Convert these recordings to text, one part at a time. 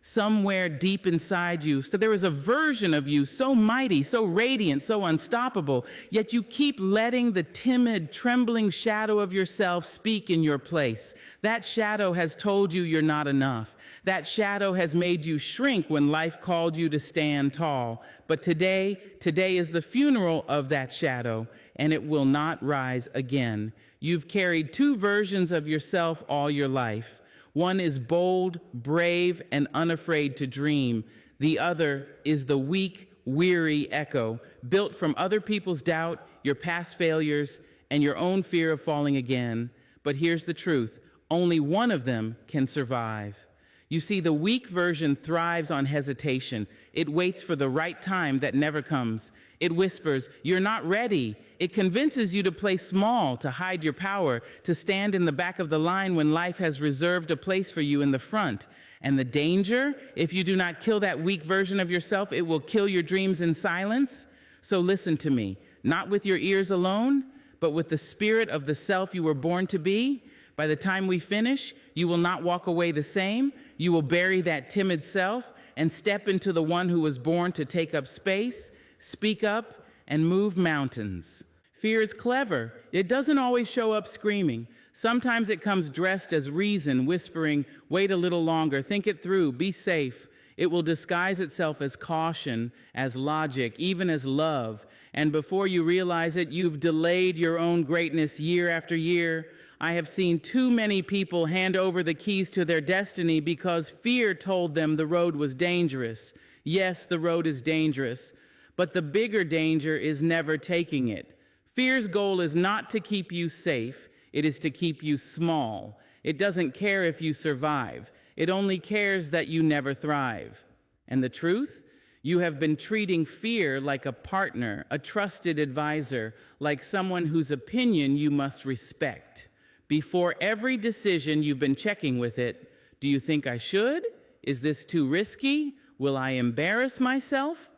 somewhere deep inside you. So there is a version of you so mighty, so radiant, so unstoppable, yet you keep letting the timid, trembling shadow of yourself speak in your place. That shadow has told you you're not enough. That shadow has made you shrink when life called you to stand tall. But today is the funeral of that shadow, and it will not rise again. You've carried two versions of yourself all your life. One is bold, brave, and unafraid to dream. The other is the weak, weary echo, built from other people's doubt, your past failures, and your own fear of falling again. But here's the truth. Only one of them can survive. You see, the weak version thrives on hesitation. It waits for the right time that never comes. It whispers, "You're not ready." It convinces you to play small, to hide your power, to stand in the back of the line when life has reserved a place for you in the front. And the danger, if you do not kill that weak version of yourself, it will kill your dreams in silence. So listen to me, not with your ears alone, but with the spirit of the self you were born to be. By the time we finish, you will not walk away the same. You will bury that timid self and step into the one who was born to take up space, speak up, and move mountains. Fear is clever. It doesn't always show up screaming. Sometimes it comes dressed as reason, whispering, "Wait a little longer, think it through, be safe." It will disguise itself as caution, as logic, even as love. And before you realize it, you've delayed your own greatness year after year. I have seen too many people hand over the keys to their destiny because fear told them the road was dangerous. Yes, the road is dangerous, but the bigger danger is never taking it. Fear's goal is not to keep you safe, it is to keep you small. It doesn't care if you survive. It only cares that you never thrive. And the truth? You have been treating fear like a partner, a trusted advisor, like someone whose opinion you must respect. Before every decision, you've been checking with it. Do you think I should? Is this too risky? Will I embarrass myself?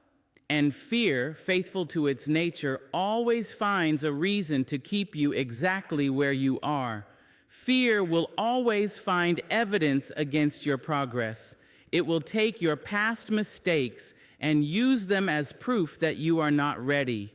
And fear, faithful to its nature, always finds a reason to keep you exactly where you are. Fear will always find evidence against your progress. It will take your past mistakes and use them as proof that you are not ready.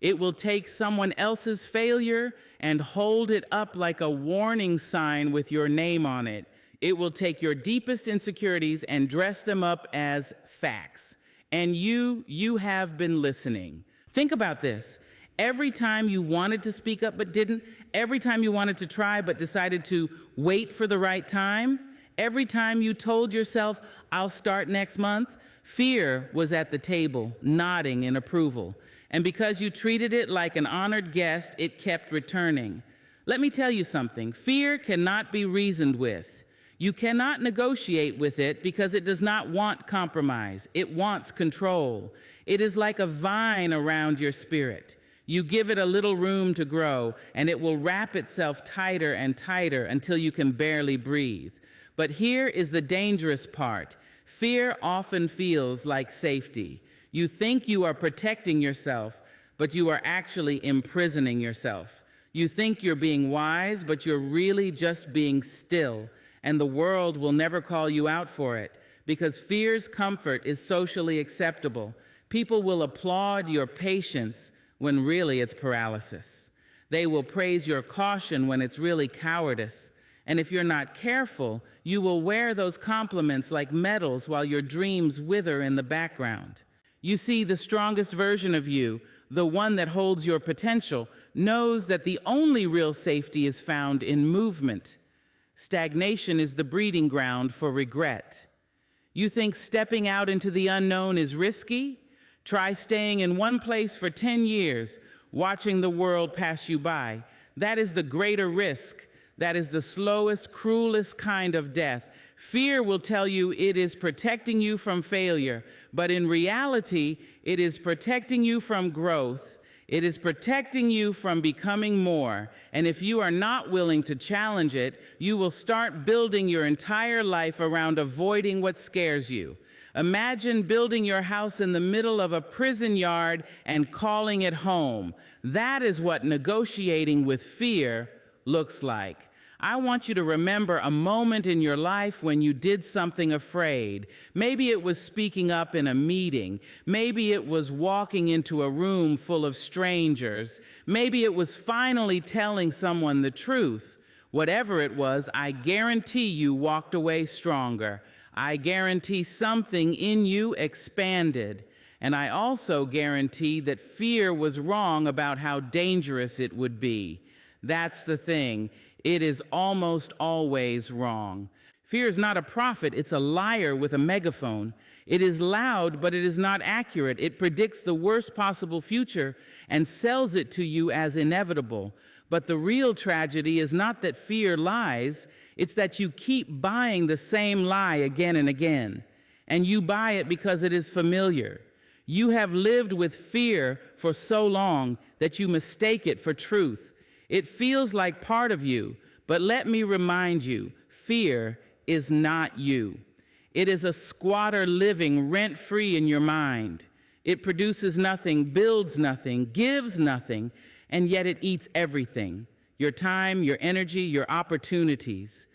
It will take someone else's failure and hold it up like a warning sign with your name on it. It will take your deepest insecurities and dress them up as facts. And you have been listening. Think about this. Every time you wanted to speak up but didn't, every time you wanted to try but decided to wait for the right time, every time you told yourself, "I'll start next month," fear was at the table, nodding in approval. And because you treated it like an honored guest, it kept returning. Let me tell you something. Fear cannot be reasoned with. You cannot negotiate with it because it does not want compromise. It wants control. It is like a vine around your spirit. You give it a little room to grow, and it will wrap itself tighter and tighter until you can barely breathe. But here is the dangerous part. Fear often feels like safety. You think you are protecting yourself, but you are actually imprisoning yourself. You think you're being wise, but you're really just being still, and the world will never call you out for it because fear's comfort is socially acceptable. People will applaud your patience when really it's paralysis. They will praise your caution when it's really cowardice. And if you're not careful, you will wear those compliments like medals while your dreams wither in the background. You see, the strongest version of you, the one that holds your potential, knows that the only real safety is found in movement. Stagnation is the breeding ground for regret. You think stepping out into the unknown is risky? Try staying in one place for 10 years, watching the world pass you by. That is the greater risk. That is the slowest, cruelest kind of death. Fear will tell you it is protecting you from failure, but in reality, it is protecting you from growth. It is protecting you from becoming more. And if you are not willing to challenge it, you will start building your entire life around avoiding what scares you. Imagine building your house in the middle of a prison yard and calling it home. That is what negotiating with fear looks like. I want you to remember a moment in your life when you did something afraid. Maybe it was speaking up in a meeting. Maybe it was walking into a room full of strangers. Maybe it was finally telling someone the truth. Whatever it was, I guarantee you walked away stronger. I guarantee something in you expanded. And I also guarantee that fear was wrong about how dangerous it would be. That's the thing. It is almost always wrong. Fear is not a prophet, it's a liar with a megaphone. It is loud, but it is not accurate. It predicts the worst possible future and sells it to you as inevitable. But the real tragedy is not that fear lies, it's that you keep buying the same lie again and again. And you buy it because it is familiar. You have lived with fear for so long that you mistake it for truth. It feels like part of you, but let me remind you, fear is not you. It is a squatter living rent-free in your mind. It produces nothing, builds nothing, gives nothing, and yet it eats everything. Your time, your energy, your opportunities.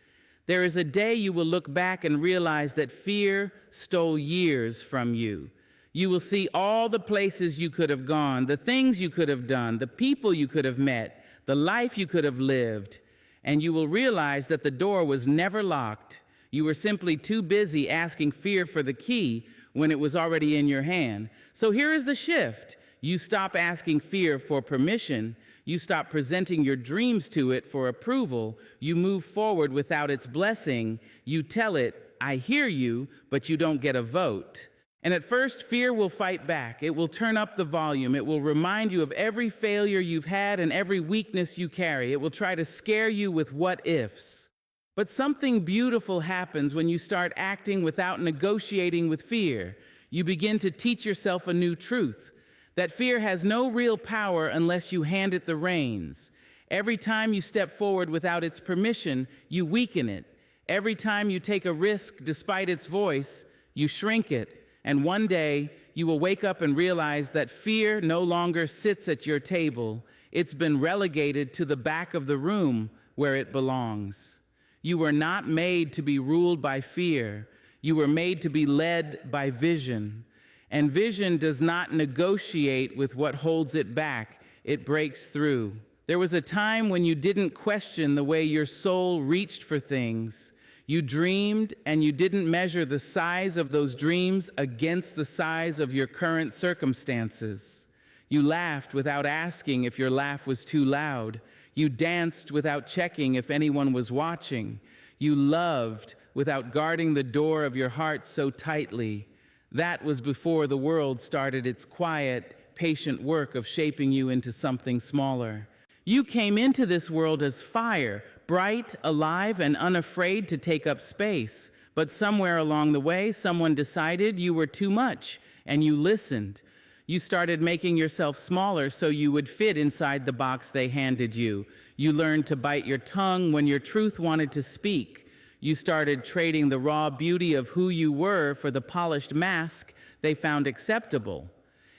There is a day you will look back and realize that fear stole years from you. You will see all the places you could have gone, the things you could have done, the people you could have met, the life you could have lived, and you will realize that the door was never locked. You were simply too busy asking fear for the key when it was already in your hand. So here is the shift. You stop asking fear for permission. You stop presenting your dreams to it for approval. You move forward without its blessing. You tell it, I hear you, but you don't get a vote. And at first, fear will fight back. It will turn up the volume. It will remind you of every failure you've had and every weakness you carry. It will try to scare you with what ifs. But something beautiful happens when you start acting without negotiating with fear. You begin to teach yourself a new truth, that fear has no real power unless you hand it the reins. Every time you step forward without its permission, you weaken it. Every time you take a risk despite its voice, you shrink it. And one day, you will wake up and realize that fear no longer sits at your table. It's been relegated to the back of the room where it belongs. You were not made to be ruled by fear. You were made to be led by vision. And vision does not negotiate with what holds it back. It breaks through. There was a time when you didn't question the way your soul reached for things. You dreamed, and you didn't measure the size of those dreams against the size of your current circumstances. You laughed without asking if your laugh was too loud. You danced without checking if anyone was watching. You loved without guarding the door of your heart so tightly. That was before the world started its quiet, patient work of shaping you into something smaller. You came into this world as fire, bright, alive, and unafraid to take up space. But somewhere along the way, someone decided you were too much, and you listened. You started making yourself smaller so you would fit inside the box they handed you. You learned to bite your tongue when your truth wanted to speak. You started trading the raw beauty of who you were for the polished mask they found acceptable.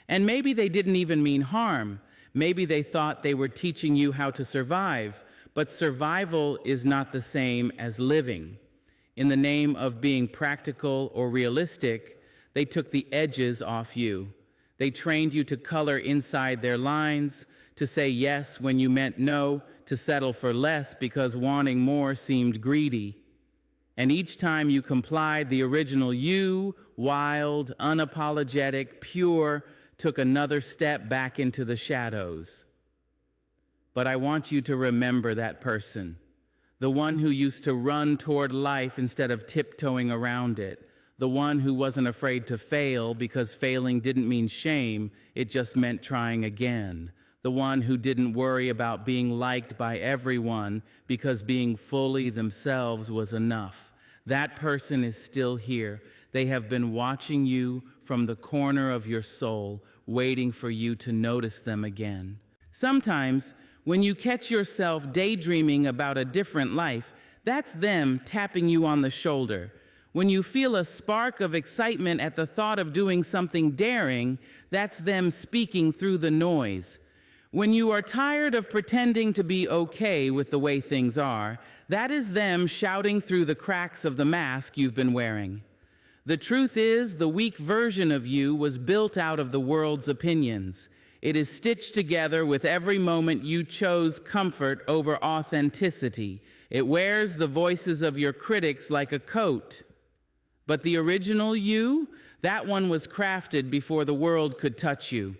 And maybe they didn't even mean harm. Maybe they thought they were teaching you how to survive, but survival is not the same as living. In the name of being practical or realistic, they took the edges off you. They trained you to color inside their lines, to say yes when you meant no, to settle for less because wanting more seemed greedy. And each time you complied, the original you, wild, unapologetic, pure, took another step back into the shadows. But I want you to remember that person, the one who used to run toward life instead of tiptoeing around it, the one who wasn't afraid to fail because failing didn't mean shame, it just meant trying again, the one who didn't worry about being liked by everyone because being fully themselves was enough. That person is still here. They have been watching you from the corner of your soul, waiting for you to notice them again. Sometimes, when you catch yourself daydreaming about a different life, that's them tapping you on the shoulder. When you feel a spark of excitement at the thought of doing something daring, that's them speaking through the noise. When you are tired of pretending to be okay with the way things are, that is them shouting through the cracks of the mask you've been wearing. The truth is, the weak version of you was built out of the world's opinions. It is stitched together with every moment you chose comfort over authenticity. It wears the voices of your critics like a coat. But the original you, that one was crafted before the world could touch you.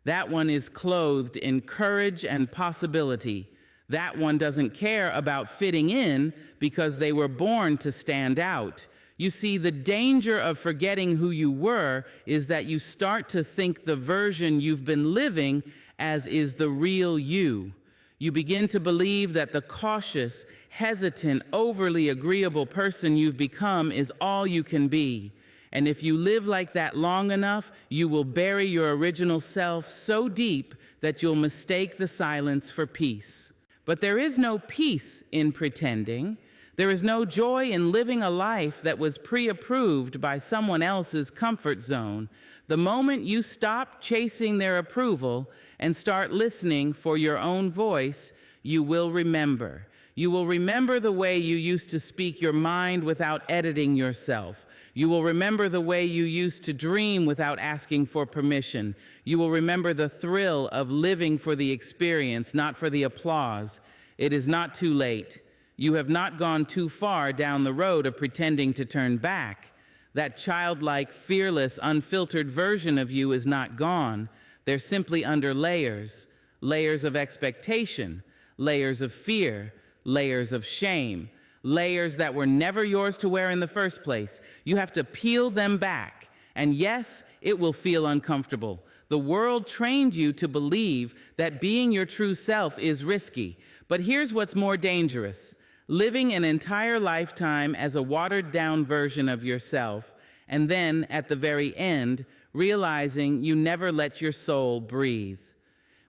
That one is clothed in courage and possibility. That one doesn't care about fitting in because they were born to stand out. You see, the danger of forgetting who you were is that you start to think the version you've been living as is the real you. You begin to believe that the cautious, hesitant, overly agreeable person you've become is all you can be. And if you live like that long enough, you will bury your original self so deep that you'll mistake the silence for peace. But there is no peace in pretending. There is no joy in living a life that was pre-approved by someone else's comfort zone. The moment you stop chasing their approval and start listening for your own voice, you will remember. You will remember the way you used to speak your mind without editing yourself. You will remember the way you used to dream without asking for permission. You will remember the thrill of living for the experience, not for the applause. It is not too late. You have not gone too far down the road of pretending to turn back. That childlike, fearless, unfiltered version of you is not gone. They're simply under layers. Layers of expectation, layers of fear, layers of shame, layers that were never yours to wear in the first place. You have to peel them back. And yes, it will feel uncomfortable. The world trained you to believe that being your true self is risky. But here's what's more dangerous: living an entire lifetime as a watered-down version of yourself, and then, at the very end, realizing you never let your soul breathe.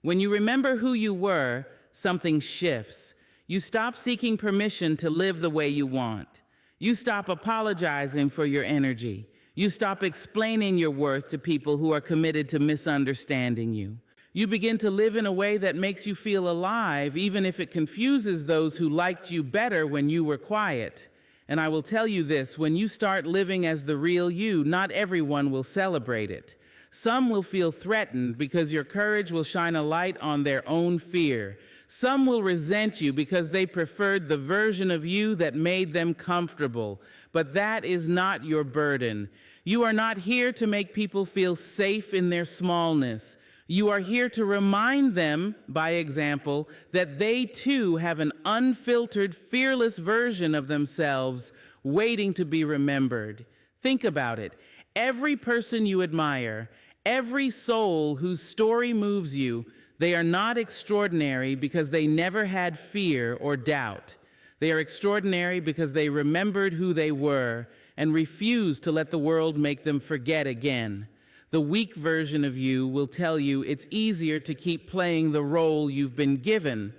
When you remember who you were, something shifts. You stop seeking permission to live the way you want. You stop apologizing for your energy. You stop explaining your worth to people who are committed to misunderstanding you. You begin to live in a way that makes you feel alive, even if it confuses those who liked you better when you were quiet. And I will tell you this, when you start living as the real you, not everyone will celebrate it. Some will feel threatened because your courage will shine a light on their own fear. Some will resent you because they preferred the version of you that made them comfortable. But that is not your burden. You are not here to make people feel safe in their smallness. You are here to remind them, by example, that they too have an unfiltered, fearless version of themselves waiting to be remembered. Think about it. Every person you admire, every soul whose story moves you, they are not extraordinary because they never had fear or doubt. They are extraordinary because they remembered who they were and refused to let the world make them forget again. The weak version of you will tell you it's easier to keep playing the role you've been given.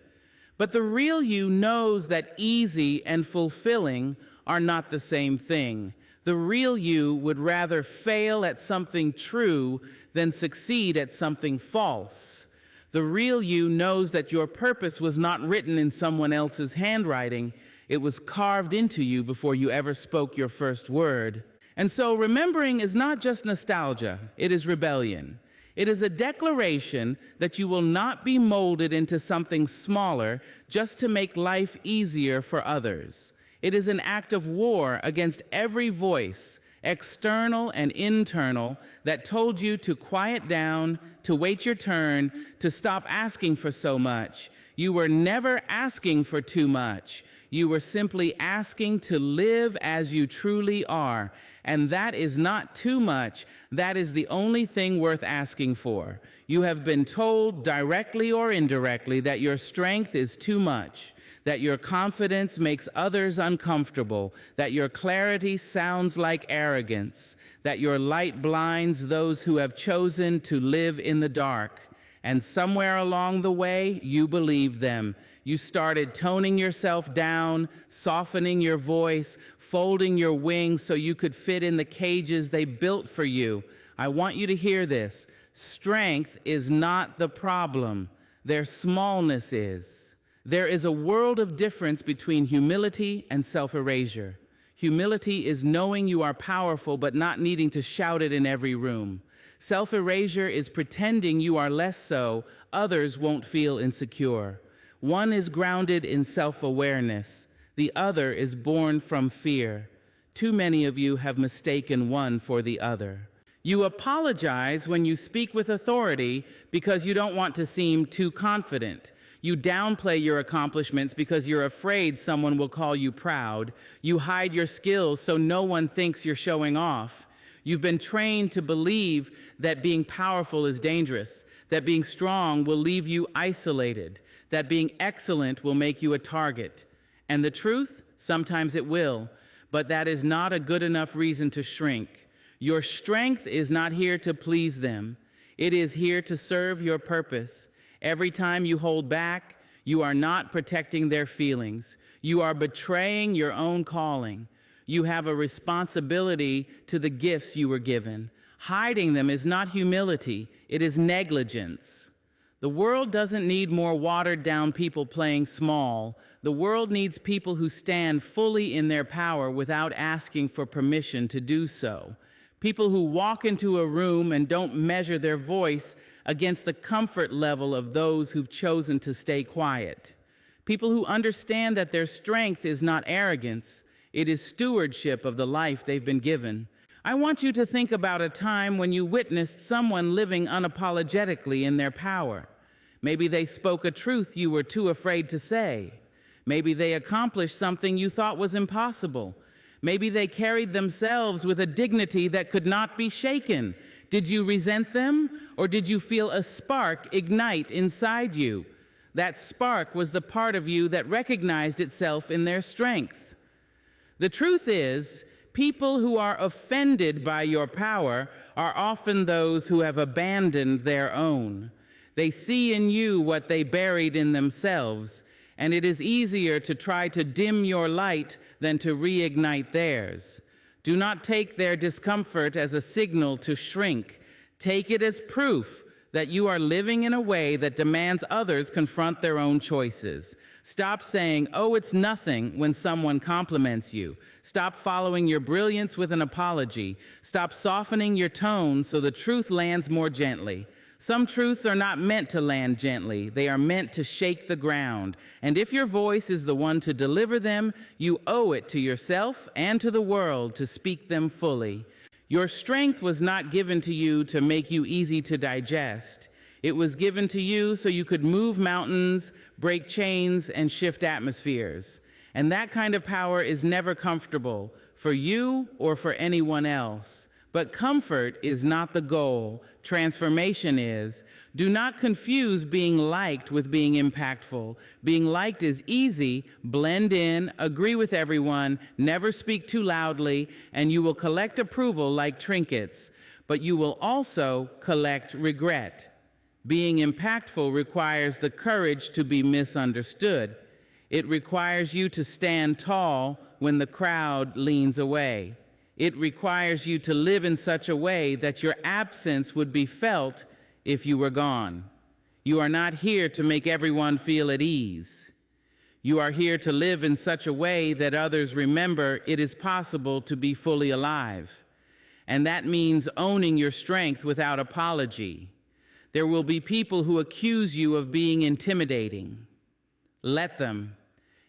But the real you knows that easy and fulfilling are not the same thing. The real you would rather fail at something true than succeed at something false. The real you knows that your purpose was not written in someone else's handwriting. It was carved into you before you ever spoke your first word. And so remembering is not just nostalgia, it is rebellion. It is a declaration that you will not be molded into something smaller just to make life easier for others. It is an act of war against every voice, external and internal, that told you to quiet down, to wait your turn, to stop asking for so much. You were never asking for too much. You were simply asking to live as you truly are. And that is not too much. That is the only thing worth asking for. You have been told, directly or indirectly, that your strength is too much, that your confidence makes others uncomfortable, that your clarity sounds like arrogance, that your light blinds those who have chosen to live in the dark. And somewhere along the way, you believed them. You started toning yourself down, softening your voice, folding your wings so you could fit in the cages they built for you. I want you to hear this. Strength is not the problem. their smallness is. There is a world of difference between humility and self-erasure. Humility is knowing you are powerful but not needing to shout it in every room. Self-erasure is pretending you are less so, others won't feel insecure. One is grounded in self-awareness. The other is born from fear. Too many of you have mistaken one for the other. You apologize when you speak with authority because you don't want to seem too confident. You downplay your accomplishments because you're afraid someone will call you proud. You hide your skills so no one thinks you're showing off. You've been trained to believe that being powerful is dangerous, that being strong will leave you isolated, that being excellent will make you a target. And the truth? Sometimes it will, but that is not a good enough reason to shrink. Your strength is not here to please them. It is here to serve your purpose. Every time you hold back, you are not protecting their feelings. You are betraying your own calling. You have a responsibility to the gifts you were given. Hiding them is not humility, it is negligence. The world doesn't need more watered-down people playing small. The world needs people who stand fully in their power without asking for permission to do so. People who walk into a room and don't measure their voice against the comfort level of those who've chosen to stay quiet. People who understand that their strength is not arrogance, it is stewardship of the life they've been given. I want you to think about a time when you witnessed someone living unapologetically in their power. Maybe they spoke a truth you were too afraid to say. Maybe they accomplished something you thought was impossible. Maybe they carried themselves with a dignity that could not be shaken. Did you resent them, or did you feel a spark ignite inside you? That spark was the part of you that recognized itself in their strength. The truth is, people who are offended by your power are often those who have abandoned their own. They see in you what they buried in themselves, and it is easier to try to dim your light than to reignite theirs. Do not take their discomfort as a signal to shrink. Take it as proof that you are living in a way that demands others confront their own choices. Stop saying, "Oh, it's nothing," when someone compliments you. Stop following your brilliance with an apology. Stop softening your tone so the truth lands more gently. Some truths are not meant to land gently. They are meant to shake the ground. And if your voice is the one to deliver them, you owe it to yourself and to the world to speak them fully. Your strength was not given to you to make you easy to digest. It was given to you so you could move mountains, break chains, and shift atmospheres. And that kind of power is never comfortable for you or for anyone else. But comfort is not the goal. Transformation is. Do not confuse being liked with being impactful. Being liked is easy. Blend in, agree with everyone, never speak too loudly, and you will collect approval like trinkets. But you will also collect regret. Being impactful requires the courage to be misunderstood. It requires you to stand tall when the crowd leans away. It requires you to live in such a way that your absence would be felt if you were gone. You are not here to make everyone feel at ease. You are here to live in such a way that others remember it is possible to be fully alive. And that means owning your strength without apology. There will be people who accuse you of being intimidating. Let them.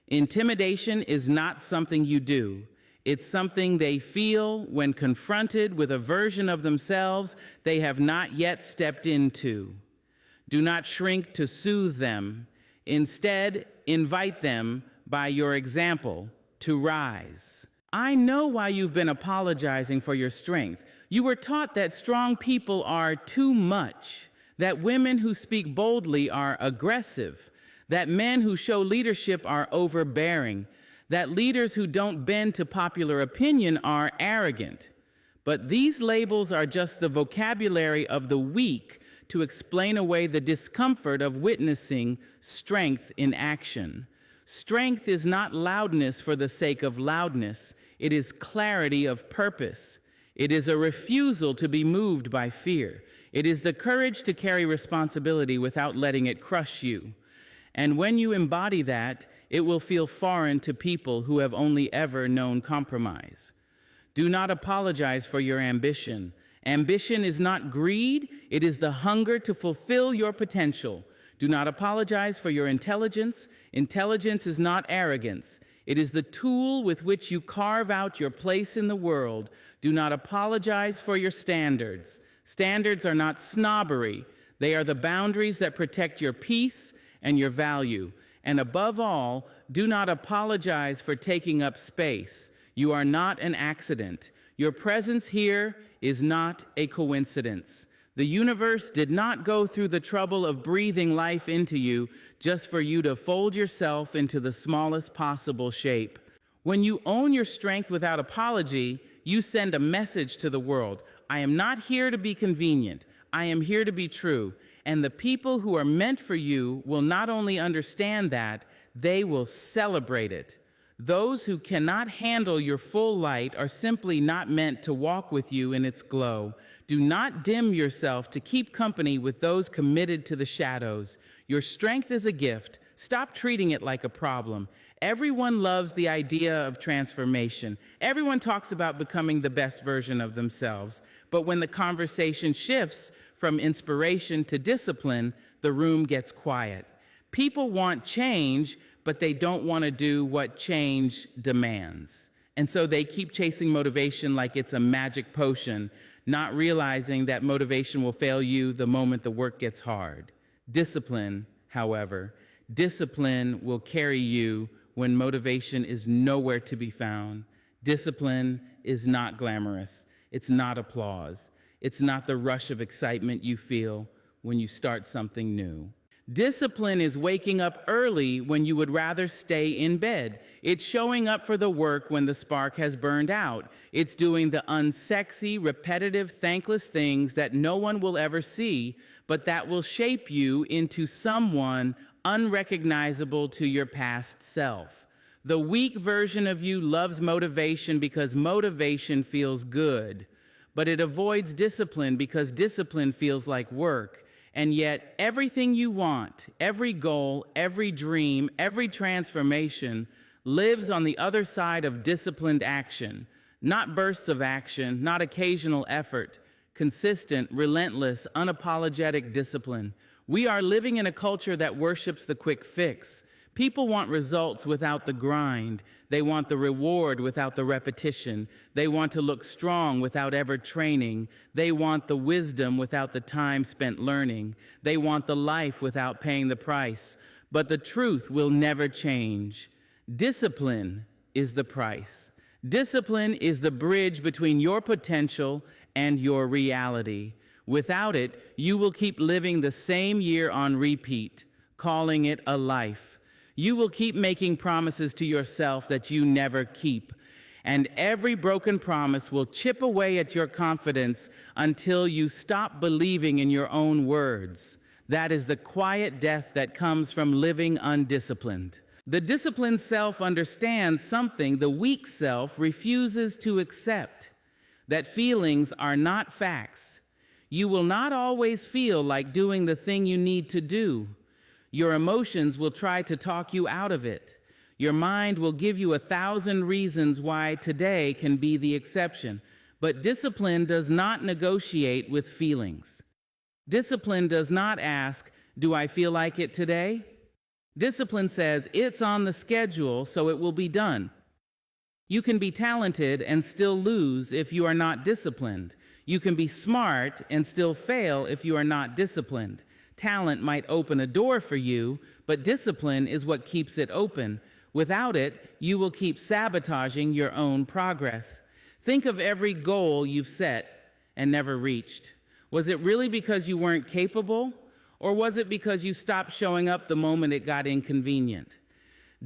Intimidation is not something you do. It's something they feel when confronted with a version of themselves they have not yet stepped into. Do not shrink to soothe them. Instead, invite them by your example to rise. I know why you've been apologizing for your strength. You were taught that strong people are too much, that women who speak boldly are aggressive, that men who show leadership are overbearing, that leaders who don't bend to popular opinion are arrogant. But these labels are just the vocabulary of the weak to explain away the discomfort of witnessing strength in action. Strength is not loudness for the sake of loudness. It is clarity of purpose. It is a refusal to be moved by fear. It is the courage to carry responsibility without letting it crush you. And when you embody that, it will feel foreign to people who have only ever known compromise. Do not apologize for your ambition. Ambition is not greed, it is the hunger to fulfill your potential. Do not apologize for your intelligence. Intelligence is not arrogance. It is the tool with which you carve out your place in the world. Do not apologize for your standards. Standards are not snobbery. They are the boundaries that protect your peace and your value. And above all, do not apologize for taking up space. You are not an accident. Your presence here is not a coincidence. The universe did not go through the trouble of breathing life into you just for you to fold yourself into the smallest possible shape. When you own your strength without apology, you send a message to the world. I am not here to be convenient. I am here to be true. And the people who are meant for you will not only understand that, they will celebrate it. Those who cannot handle your full light are simply not meant to walk with you in its glow. Do not dim yourself to keep company with those committed to the shadows. Your strength is a gift. Stop treating it like a problem. Everyone loves the idea of transformation. Everyone talks about becoming the best version of themselves. But when the conversation shifts from inspiration to discipline, the room gets quiet. People want change, but they don't want to do what change demands. And so they keep chasing motivation like it's a magic potion, not realizing that motivation will fail you the moment the work gets hard. Discipline, however, discipline will carry you when motivation is nowhere to be found. Discipline is not glamorous. It's not applause. It's not the rush of excitement you feel when you start something new. Discipline is waking up early when you would rather stay in bed. It's showing up for the work when the spark has burned out. It's doing the unsexy, repetitive, thankless things that no one will ever see, but that will shape you into someone unrecognizable to your past self. The weak version of you loves motivation because motivation feels good, but it avoids discipline because discipline feels like work. And yet, everything you want, every goal, every dream, every transformation lives on the other side of disciplined action. Not bursts of action, not occasional effort, consistent, relentless, unapologetic discipline. We are living in a culture that worships the quick fix. People want results without the grind. They want the reward without the repetition. They want to look strong without ever training. They want the wisdom without the time spent learning. They want the life without paying the price. But the truth will never change. Discipline is the price. Discipline is the bridge between your potential and your reality. Without it, you will keep living the same year on repeat, calling it a life. You will keep making promises to yourself that you never keep. And every broken promise will chip away at your confidence until you stop believing in your own words. That is the quiet death that comes from living undisciplined. The disciplined self understands something the weak self refuses to accept, that feelings are not facts. You will not always feel like doing the thing you need to do. Your emotions will try to talk you out of it. Your mind will give you 1,000 reasons why today can be the exception. But discipline does not negotiate with feelings. Discipline does not ask, do I feel like it today? Discipline says, it's on the schedule, so it will be done. You can be talented and still lose if you are not disciplined. You can be smart and still fail if you are not disciplined. Talent might open a door for you, but discipline is what keeps it open. Without it, you will keep sabotaging your own progress. Think of every goal you've set and never reached. Was it really because you weren't capable, or was it because you stopped showing up the moment it got inconvenient?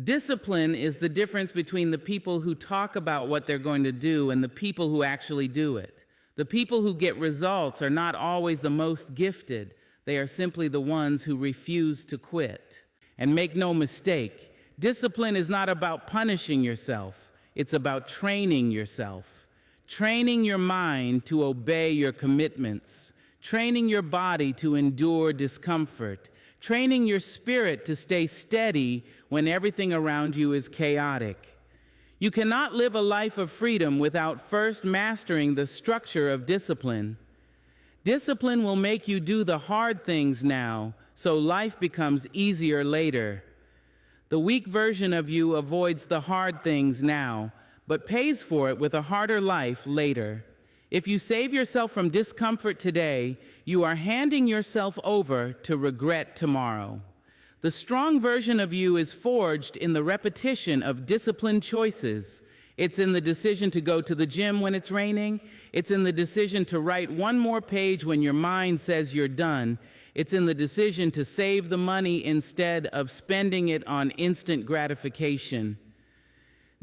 Discipline is the difference between the people who talk about what they're going to do and the people who actually do it. The people who get results are not always the most gifted. They are simply the ones who refuse to quit. And make no mistake, discipline is not about punishing yourself. It's about training yourself. training your mind to obey your commitments, training your body to endure discomfort, training your spirit to stay steady when everything around you is chaotic. You cannot live a life of freedom without first mastering the structure of discipline. Discipline will make you do the hard things now, so life becomes easier later. The weak version of you avoids the hard things now, but pays for it with a harder life later. If you save yourself from discomfort today, you are handing yourself over to regret tomorrow. The strong version of you is forged in the repetition of disciplined choices. It's in the decision to go to the gym when it's raining. It's in the decision to write one more page when your mind says you're done. It's in the decision to save the money instead of spending it on instant gratification.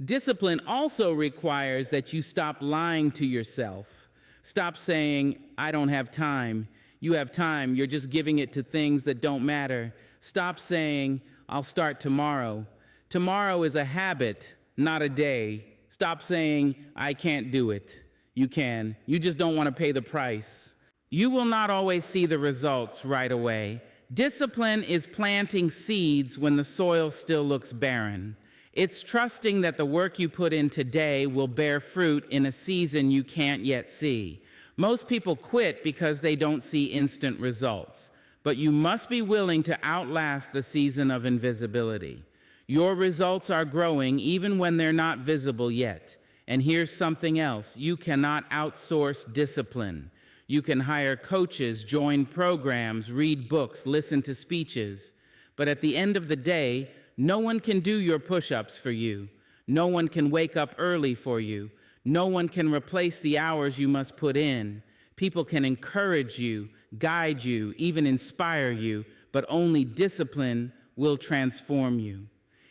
Discipline also requires that you stop lying to yourself. Stop saying, I don't have time. You have time, you're just giving it to things that don't matter. Stop saying, I'll start tomorrow. Tomorrow is a habit, not a day. Stop saying, I can't do it. You can. You just don't want to pay the price. You will not always see the results right away. Discipline is planting seeds when the soil still looks barren. It's trusting that the work you put in today will bear fruit in a season you can't yet see. Most people quit because they don't see instant results, but you must be willing to outlast the season of invisibility. Your results are growing even when they're not visible yet. And here's something else. You cannot outsource discipline. You can hire coaches, join programs, read books, listen to speeches. But at the end of the day, no one can do your push-ups for you. No one can wake up early for you. No one can replace the hours you must put in. People can encourage you, guide you, even inspire you, but only discipline will transform you.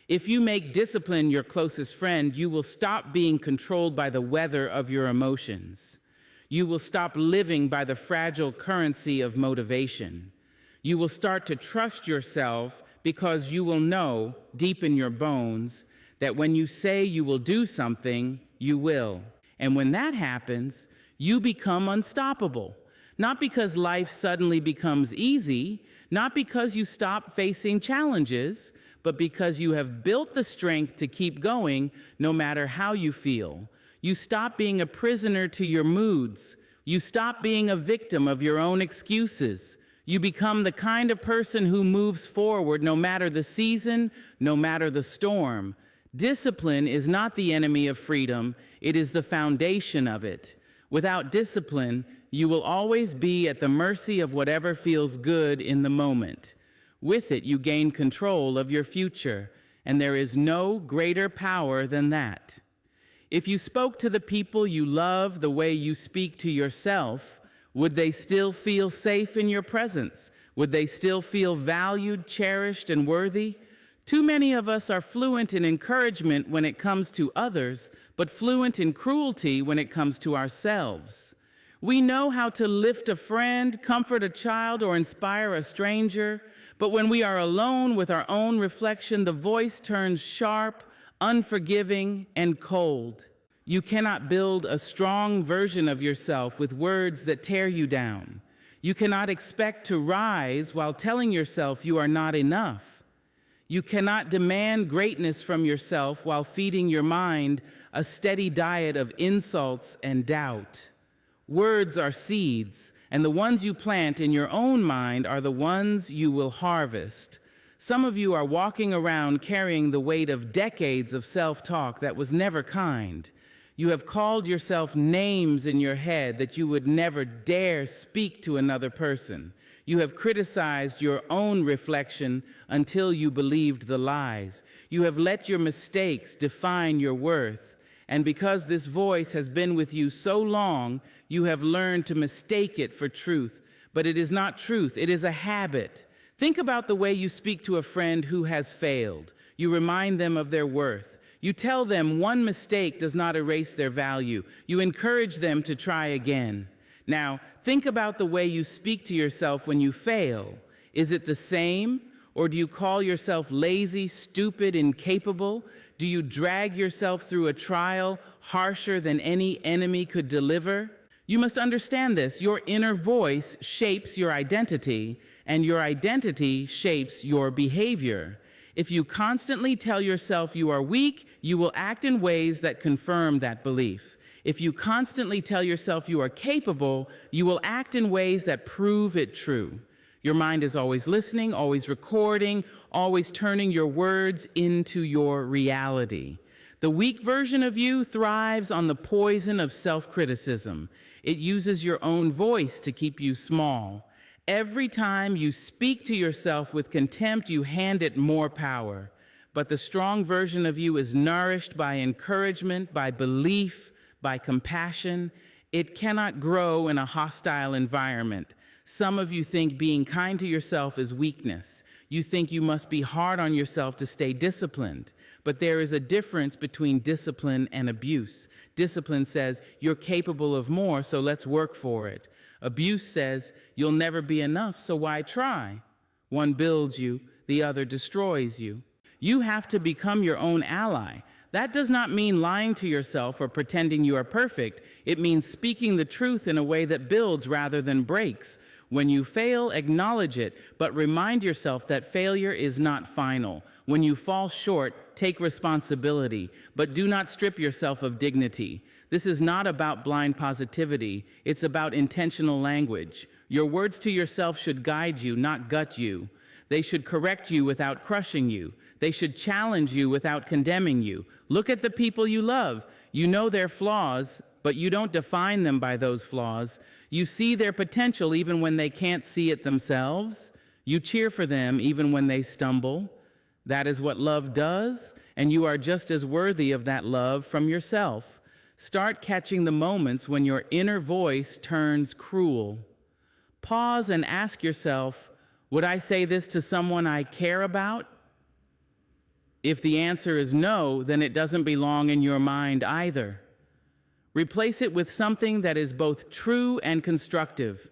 If you make discipline your closest friend, you will stop being controlled by the weather of your emotions. You will stop living by the fragile currency of motivation. You will start to trust yourself because you will know, deep in your bones, that when you say you will do something, you will. And when that happens, you become unstoppable. Not because life suddenly becomes easy, not because you stop facing challenges, but because you have built the strength to keep going no matter how you feel. You stop being a prisoner to your moods. You stop being a victim of your own excuses. You become the kind of person who moves forward no matter the season, no matter the storm. Discipline is not the enemy of freedom, it is the foundation of it. Without discipline, you will always be at the mercy of whatever feels good in the moment. With it, you gain control of your future, and there is no greater power than that. If you spoke to the people you love the way you speak to yourself, would they still feel safe in your presence? Would they still feel valued, cherished, and worthy? Too many of us are fluent in encouragement when it comes to others, but fluent in cruelty when it comes to ourselves. We know how to lift a friend, comfort a child, or inspire a stranger, but when we are alone with our own reflection, the voice turns sharp, unforgiving, and cold. You cannot build a strong version of yourself with words that tear you down. You cannot expect to rise while telling yourself you are not enough. You cannot demand greatness from yourself while feeding your mind a steady diet of insults and doubt. Words are seeds, and the ones you plant in your own mind are the ones you will harvest. Some of you are walking around carrying the weight of decades of self-talk that was never kind. You have called yourself names in your head that you would never dare speak to another person. You have criticized your own reflection until you believed the lies. You have let your mistakes define your worth. And because this voice has been with you so long, you have learned to mistake it for truth. But it is not truth, it is a habit. Think about the way you speak to a friend who has failed. You remind them of their worth. You tell them one mistake does not erase their value. You encourage them to try again. Now, think about the way you speak to yourself when you fail. Is it the same, Or do you call yourself lazy, stupid, incapable? Do you drag yourself through a trial harsher than any enemy could deliver? You must understand this. Your inner voice shapes your identity, and your identity shapes your behavior. If you constantly tell yourself you are weak, you will act in ways that confirm that belief. If you constantly tell yourself you are capable, you will act in ways that prove it true. Your mind is always listening, always recording, always turning your words into your reality. The weak version of you thrives on the poison of self-criticism. It uses your own voice to keep you small. Every time you speak to yourself with contempt, you hand it more power. But the strong version of you is nourished by encouragement, by belief, by compassion. It cannot grow in a hostile environment. Some of you think being kind to yourself is weakness. You think you must be hard on yourself to stay disciplined. But there is a difference between discipline and abuse. Discipline says, you're capable of more, so let's work for it. Abuse says, you'll never be enough, so why try? One builds you, the other destroys you. You have to become your own ally. That does not mean lying to yourself or pretending you are perfect. It means speaking the truth in a way that builds rather than breaks. When you fail, acknowledge it, but remind yourself that failure is not final. When you fall short, take responsibility, but do not strip yourself of dignity. This is not about blind positivity. It's about intentional language. Your words to yourself should guide you, not gut you. They should correct you without crushing you. They should challenge you without condemning you. Look at the people you love. You know their flaws, but you don't define them by those flaws. You see their potential even when they can't see it themselves. You cheer for them even when they stumble. That is what love does, and you are just as worthy of that love from yourself. Start catching the moments when your inner voice turns cruel. Pause and ask yourself, would I say this to someone I care about? If the answer is no, then it doesn't belong in your mind either. Replace it with something that is both true and constructive.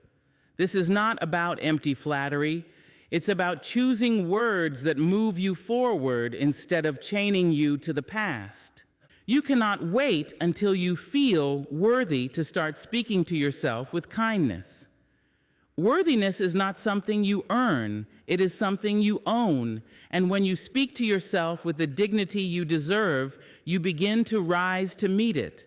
This is not about empty flattery. It's about choosing words that move you forward instead of chaining you to the past. You cannot wait until you feel worthy to start speaking to yourself with kindness. Worthiness is not something you earn, it is something you own. And when you speak to yourself with the dignity you deserve, you begin to rise to meet it.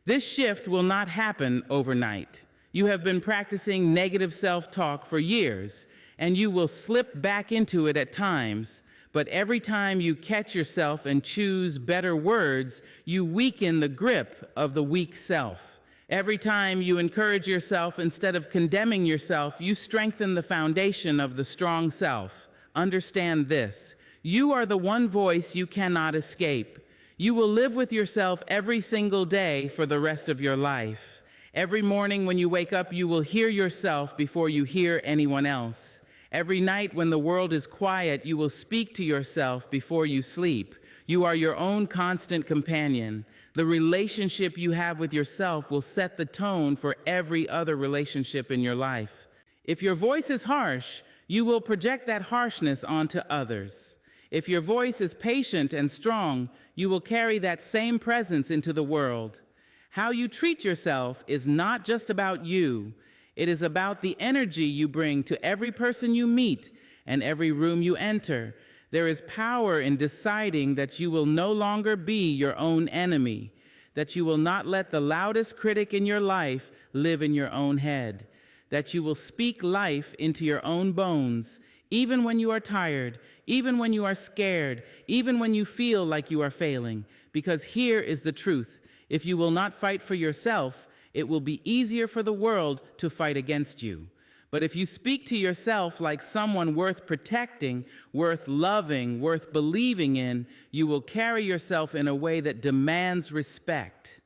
This shift will not happen overnight. You have been practicing negative self-talk for years, and you will slip back into it at times. But every time you catch yourself and choose better words, you weaken the grip of the weak self. Every time you encourage yourself instead of condemning yourself, you strengthen the foundation of the strong self. Understand this. You are the one voice you cannot escape. You will live with yourself every single day for the rest of your life. Every morning when you wake up, you will hear yourself before you hear anyone else. Every night when the world is quiet, you will speak to yourself before you sleep. You are your own constant companion. The relationship you have with yourself will set the tone for every other relationship in your life. If your voice is harsh, you will project that harshness onto others. If your voice is patient and strong, you will carry that same presence into the world. How you treat yourself is not just about you. It is about the energy you bring to every person you meet and every room you enter. There is power in deciding that you will no longer be your own enemy, that you will not let the loudest critic in your life live in your own head, that you will speak life into your own bones, even when you are tired, even when you are scared, even when you feel like you are failing. Because here is the truth. If you will not fight for yourself, it will be easier for the world to fight against you. But if you speak to yourself like someone worth protecting, worth loving, worth believing in, you will carry yourself in a way that demands respect,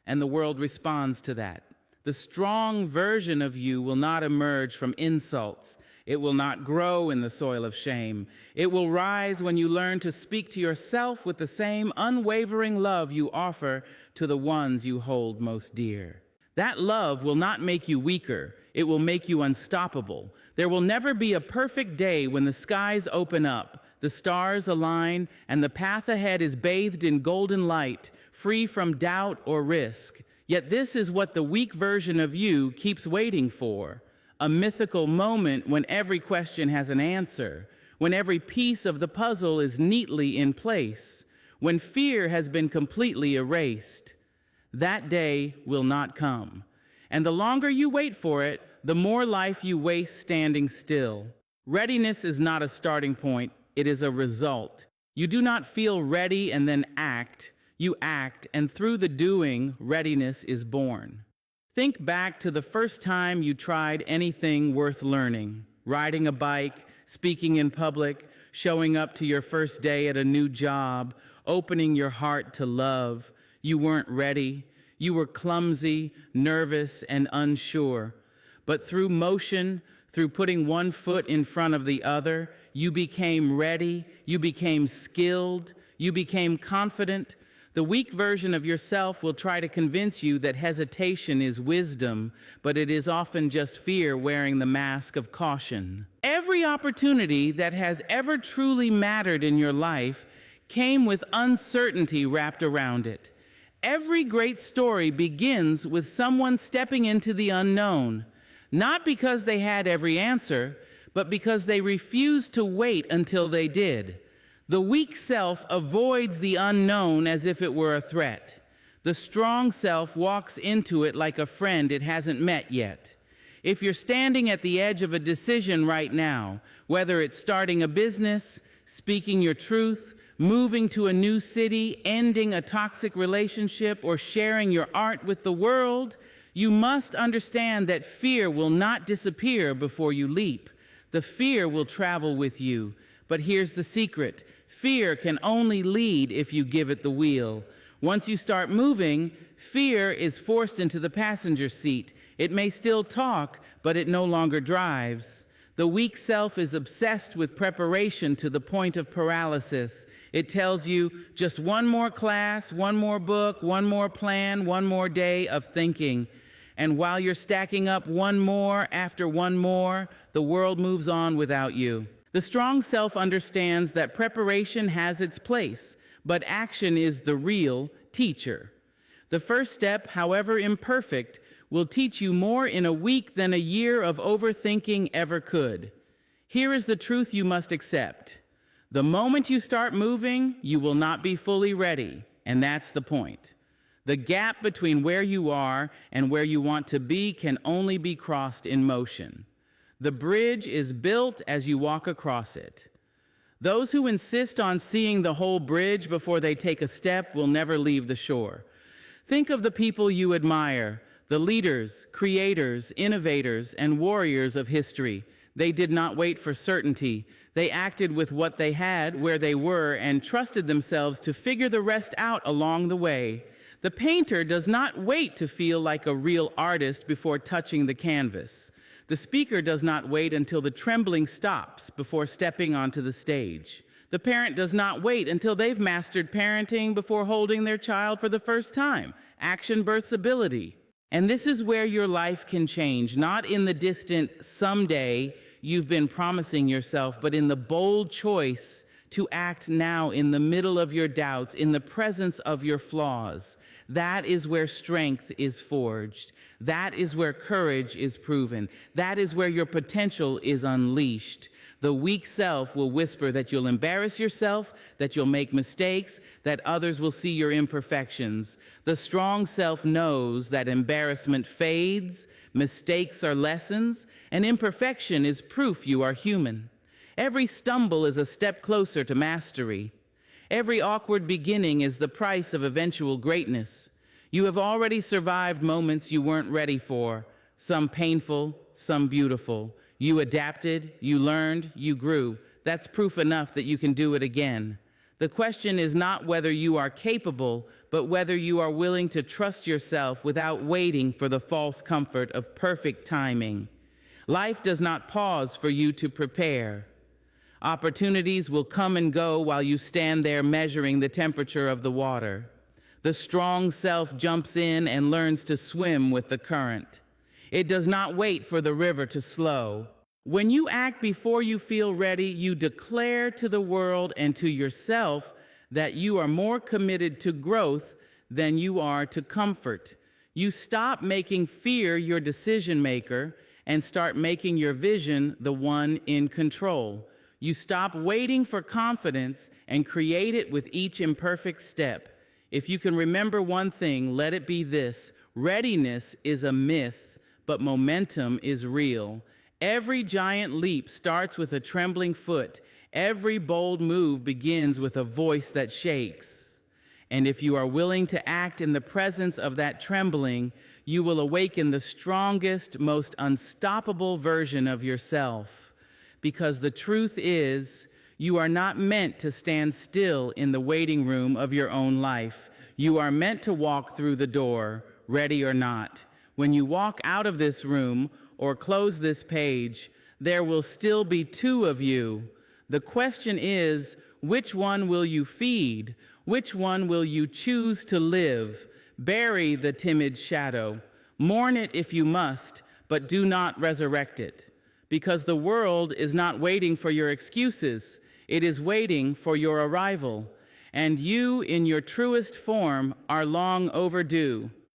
and the world responds to that. The strong version of you will not emerge from insults. It will not grow in the soil of shame. It will rise when you learn to speak to yourself with the same unwavering love you offer to the ones you hold most dear. That love will not make you weaker. It will make you unstoppable. There will never be a perfect day when the skies open up, the stars align, and the path ahead is bathed in golden light, free from doubt or risk. Yet this is what the weak version of you keeps waiting for: a mythical moment when every question has an answer, when every piece of the puzzle is neatly in place, when fear has been completely erased. That day will not come. And the longer you wait for it, the more life you waste standing still. Readiness is not a starting point, it is a result. You do not feel ready and then act. You act, and through the doing, readiness is born. Think back to the first time you tried anything worth learning: riding a bike, speaking in public, showing up to your first day at a new job, opening your heart to love. You weren't ready. You were clumsy, nervous, and unsure. But through motion, through putting one foot in front of the other, you became ready, you became skilled, you became confident. The weak version of yourself will try to convince you that hesitation is wisdom, but it is often just fear wearing the mask of caution. Every opportunity that has ever truly mattered in your life came with uncertainty wrapped around it. Every great story begins with someone stepping into the unknown, not because they had every answer, but because they refused to wait until they did. The weak self avoids the unknown as if it were a threat. The strong self walks into it like a friend it hasn't met yet. If you're standing at the edge of a decision right now, whether it's starting a business, speaking your truth, moving to a new city, ending a toxic relationship, or sharing your art with the world, you must understand that fear will not disappear before you leap. The fear will travel with you. But here's the secret: fear can only lead if you give it the wheel. Once you start moving, fear is forced into the passenger seat. It may still talk, but it no longer drives. The weak self is obsessed with preparation to the point of paralysis. It tells you just one more class, one more book, one more plan, one more day of thinking. And while you're stacking up one more after one more, the world moves on without you. The strong self understands that preparation has its place, but action is the real teacher. The first step, however imperfect, will teach you more in a week than a year of overthinking ever could. Here is the truth you must accept: the moment you start moving, you will not be fully ready, and that's the point. The gap between where you are and where you want to be can only be crossed in motion. The bridge is built as you walk across it. Those who insist on seeing the whole bridge before they take a step will never leave the shore. Think of the people you admire, the leaders, creators, innovators, and warriors of history. They did not wait for certainty. They acted with what they had, where they were, and trusted themselves to figure the rest out along the way. The painter does not wait to feel like a real artist before touching the canvas. The speaker does not wait until the trembling stops before stepping onto the stage. The parent does not wait until they've mastered parenting before holding their child for the first time. Action births ability. And this is where your life can change, not in the distant someday you've been promising yourself, but in the bold choice to act now in the middle of your doubts, in the presence of your flaws. That is where strength is forged. That is where courage is proven. That is where your potential is unleashed. The weak self will whisper that you'll embarrass yourself, that you'll make mistakes, that others will see your imperfections. The strong self knows that embarrassment fades, mistakes are lessons, and imperfection is proof you are human. Every stumble is a step closer to mastery. Every awkward beginning is the price of eventual greatness. You have already survived moments you weren't ready for, some painful, some beautiful. You adapted, you learned, you grew. That's proof enough that you can do it again. The question is not whether you are capable, but whether you are willing to trust yourself without waiting for the false comfort of perfect timing. Life does not pause for you to prepare. Opportunities will come and go while you stand there measuring the temperature of the water. The strong self jumps in and learns to swim with the current. It does not wait for the river to slow. When you act before you feel ready, you declare to the world and to yourself that you are more committed to growth than you are to comfort. You stop making fear your decision maker and start making your vision the one in control. You stop waiting for confidence and create it with each imperfect step. If you can remember one thing, let it be this: readiness is a myth, but momentum is real. Every giant leap starts with a trembling foot. Every bold move begins with a voice that shakes. And if you are willing to act in the presence of that trembling, you will awaken the strongest, most unstoppable version of yourself. Because the truth is, you are not meant to stand still in the waiting room of your own life. You are meant to walk through the door, ready or not. When you walk out of this room or close this page, there will still be two of you. The question is, which one will you feed? Which one will you choose to live? Bury the timid shadow. Mourn it if you must, but do not resurrect it. Because the world is not waiting for your excuses. It is waiting for your arrival. And you, in your truest form, are long overdue.